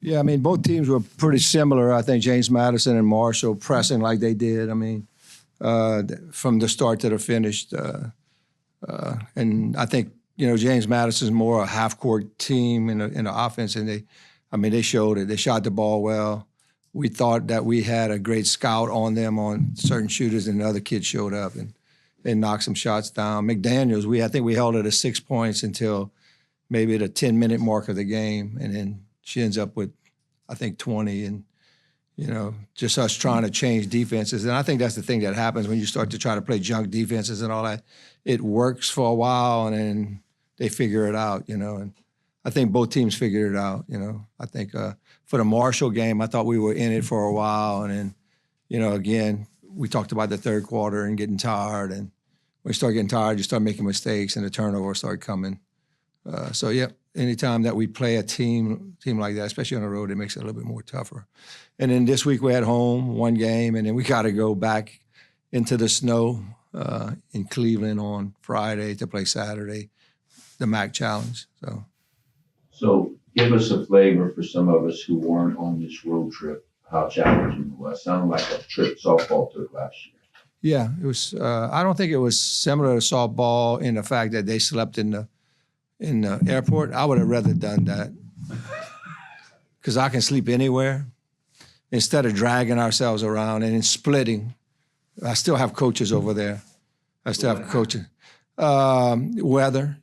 Yeah, I mean, both teams were pretty similar. I think James Madison and Marshall pressing like they did. I mean, from the start to the finish. And I think, James Madison's more a half-court team in the offense, and they showed it. They shot the ball well. We thought that we had a great scout on them on certain shooters, and the other kids showed up and they knocked some shots down. McDaniels, I think we held her to 6 points until maybe the 10-minute mark of the game, and then she ends up with, I think, 20, and just us trying to change defenses. And I think that's the thing that happens when you start to try to play junk defenses and all that. It works for a while, and then they figure it out, and I think both teams figured it out, I think for the Marshall game, I thought we were in it for a while, and then, again, we talked about the third quarter and getting tired, and when you start getting tired, you start making mistakes, and the turnovers start coming. So, yeah, anytime that we play a team like that, especially on the road, it makes it a little bit more tougher. And then this week we had home, one game, and then we got to go back into the snow in Cleveland on Friday to play Saturday, the MAC Challenge. So give us a flavor for some of us who weren't on this road trip, how challenging it was. Sounded like a trip softball took last year. Yeah, it was. I don't think it was similar to softball in the fact that they slept in the airport. I would have rather done that because I can sleep anywhere instead of dragging ourselves around and then splitting. I still have coaches over there. I still have coaches. Weather,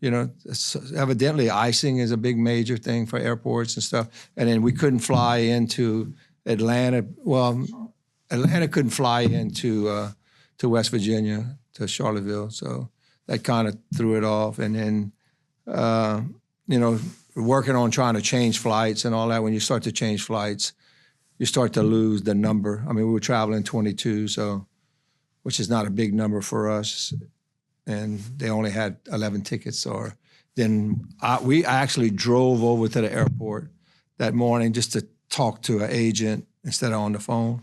evidently icing is a big major thing for airports and stuff. And then we couldn't fly into Atlanta. Well, Atlanta couldn't fly into to West Virginia, to Charlottesville. So that kind of threw it off. And then, working on trying to change flights and all that. When you start to change flights, you start to lose the number. I mean, we were traveling 22, which is not a big number for us. And they only had 11 tickets. We actually drove over to the airport that morning just to talk to an agent instead of on the phone.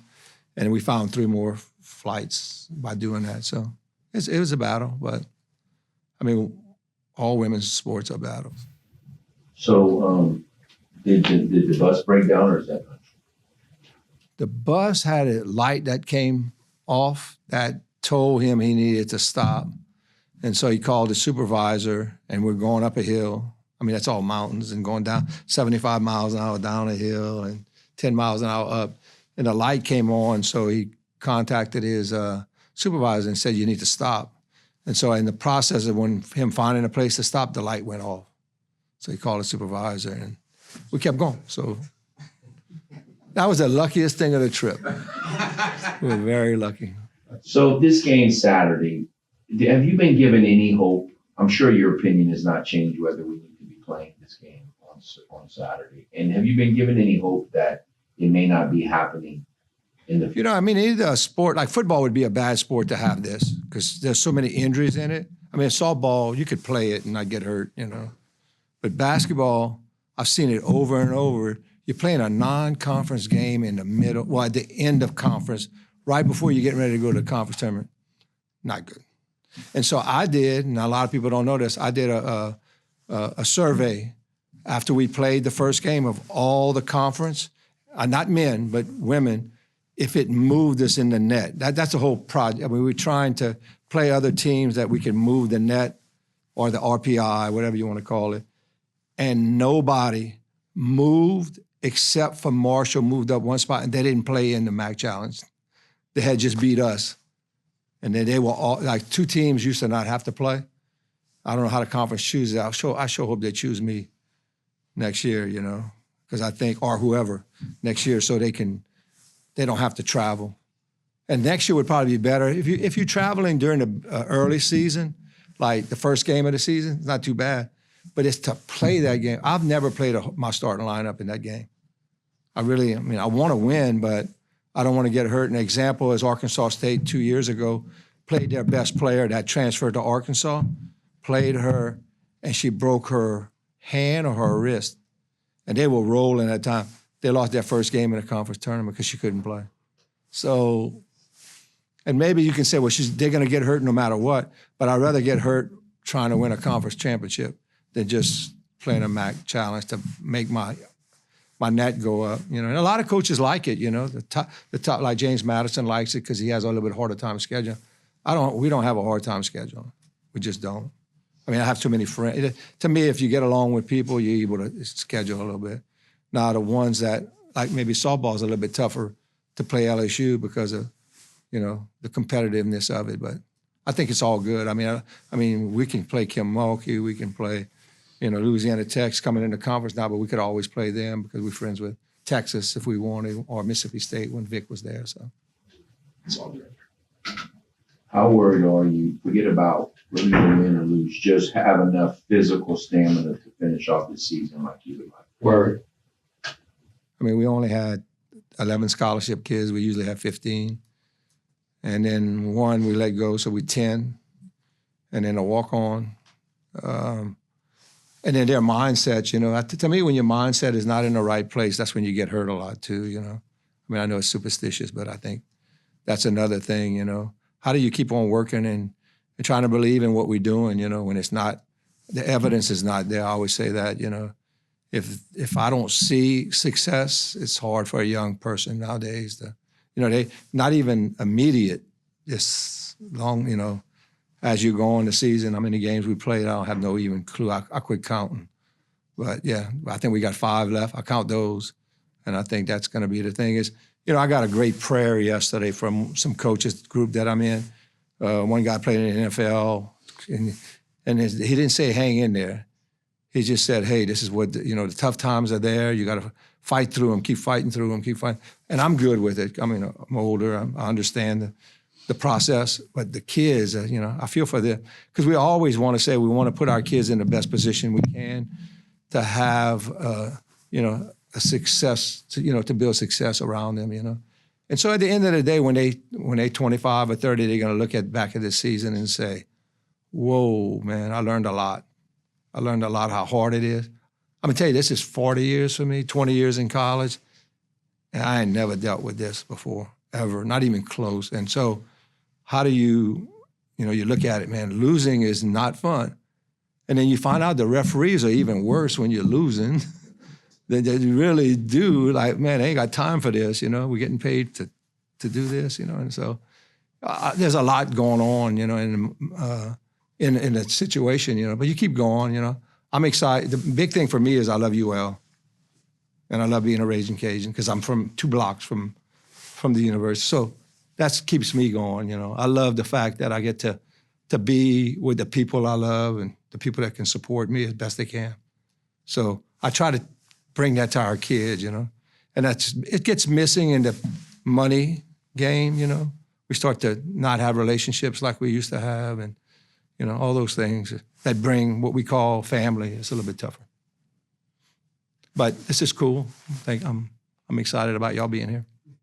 And we found 3 more flights by doing that. So it was a battle, but I mean, all women's sports are battles. So did the bus break down, or is that not true? The bus had a light that came off that told him he needed to stop. And so he called the supervisor, and we're going up a hill. I mean, that's all mountains, and going down 75 miles an hour down a hill and 10 miles an hour up. And the light came on, so he contacted his supervisor and said, you need to stop. And so in the process of him finding a place to stop, the light went off. So he called the supervisor, and we kept going. So that was the luckiest thing of the trip. We were very lucky. So this game Saturday, have you been given any hope? I'm sure your opinion has not changed whether we need to be playing this game on Saturday. And have you been given any hope that it may not be happening in the future? Either a sport, like football would be a bad sport to have this because there's so many injuries in it. I mean, softball, you could play it and not get hurt, But basketball, I've seen it over and over. You're playing a non-conference game in the middle, well, at the end of conference, right before you're getting ready to go to the conference tournament. Not good. And so I did, and a lot of people don't know this, I did a survey after we played the first game of all the conference, not men, but women, if it moved us in the net. That's the whole project. I mean, we're trying to play other teams that we can move the net or the RPI, whatever you want to call it. And nobody moved except for Marshall moved up one spot, and they didn't play in the MAC Challenge. They had just beat us. And then they were all, like 2 teams used to not have to play. I don't know how the conference chooses it. I sure hope they choose me next year, because I think, or whoever, next year so they don't have to travel. And next year would probably be better. If you're traveling during the early season, like the first game of the season, it's not too bad. But it's to play that game. I've never played my starting lineup in that game. I want to win, but I don't want to get hurt. An example is Arkansas State 2 years ago played their best player that transferred to Arkansas, played her, and she broke her hand or her wrist. And they were rolling at the time. They lost their first game in the conference tournament because she couldn't play. So, and maybe you can say, well, they're going to get hurt no matter what, but I'd rather get hurt trying to win a conference championship than just playing a MAC challenge to make my my net go up. You know, and a lot of coaches like it. You know, the top like James Madison likes it because he has a little bit harder time scheduling. We don't have a hard time scheduling. We just don't. I mean, I have too many friends. To me, if you get along with people, you're able to schedule a little bit. Now, the ones that, like maybe softball is a little bit tougher to play LSU because of, you know, the competitiveness of it. But I think it's all good. I mean, we can play Kim Mulkey. We can play, you know, Louisiana Tech's coming into conference now, but we could always play them because we're friends with Texas if we wanted, or Mississippi State when Vic was there. So It's all good. How worried are you? Forget about whether you win or lose. Just have enough physical stamina to finish off the season like you would like. Worried. I mean, we only had 11 scholarship kids. We usually have 15. And then one we let go, so we 10. And then a walk-on. And then their mindsets, you know. To me, when your mindset is not in the right place, that's when you get hurt a lot too, you know. I mean, I know it's superstitious, but I think that's another thing, you know. How do you keep on working and trying to believe in what we're doing, you know, when it's not, the evidence is not there. I always say that, you know. If I don't see success, it's hard for a young person nowadays to, you know, they not even immediate, just long, you know, as you go on the season, how many games we played, I don't have no even clue. I quit counting. But yeah, I think we got 5 left. I count those. And I think that's going to be the thing is, you know, I got a great prayer yesterday from some coaches group that I'm in. One guy played in the NFL, and he didn't say hang in there. He just said, hey, this is what, you know, the tough times are there. You got to fight through them, keep fighting through them, keep fighting. And I'm good with it. I mean, I'm older. I understand the process. But the kids, you know, I feel for them. Because we always want to say we want to put our kids in the best position we can to have, you know, a success, you know, to build success around them, you know. And so at the end of the day, when they 25 or 30, they're going to look back at this season and say, whoa, man, I learned a lot. I learned a lot how hard it is. I'm going to tell you, this is 40 years for me, 20 years in college, and I ain't never dealt with this before, ever, not even close. And so how do you know, you look at it, man, losing is not fun. And then you find out the referees are even worse when you're losing. They really do, like, man, I ain't got time for this, you know. We're getting paid to do this, you know. And so there's a lot going on, you know, in the situation, you know. But you keep going, you know. I'm excited. The big thing for me is I love UL. And I love being a Raging Cajun because I'm from 2 blocks from the university. So that keeps me going, you know. I love the fact that I get to be with the people I love and the people that can support me as best they can. So I try to bring that to our kids, you know. And it gets missing in the money game, you know. We start to not have relationships like we used to have and, you know, all those things that bring what we call family. It's a little bit tougher. But this is cool. I'm excited about y'all being here.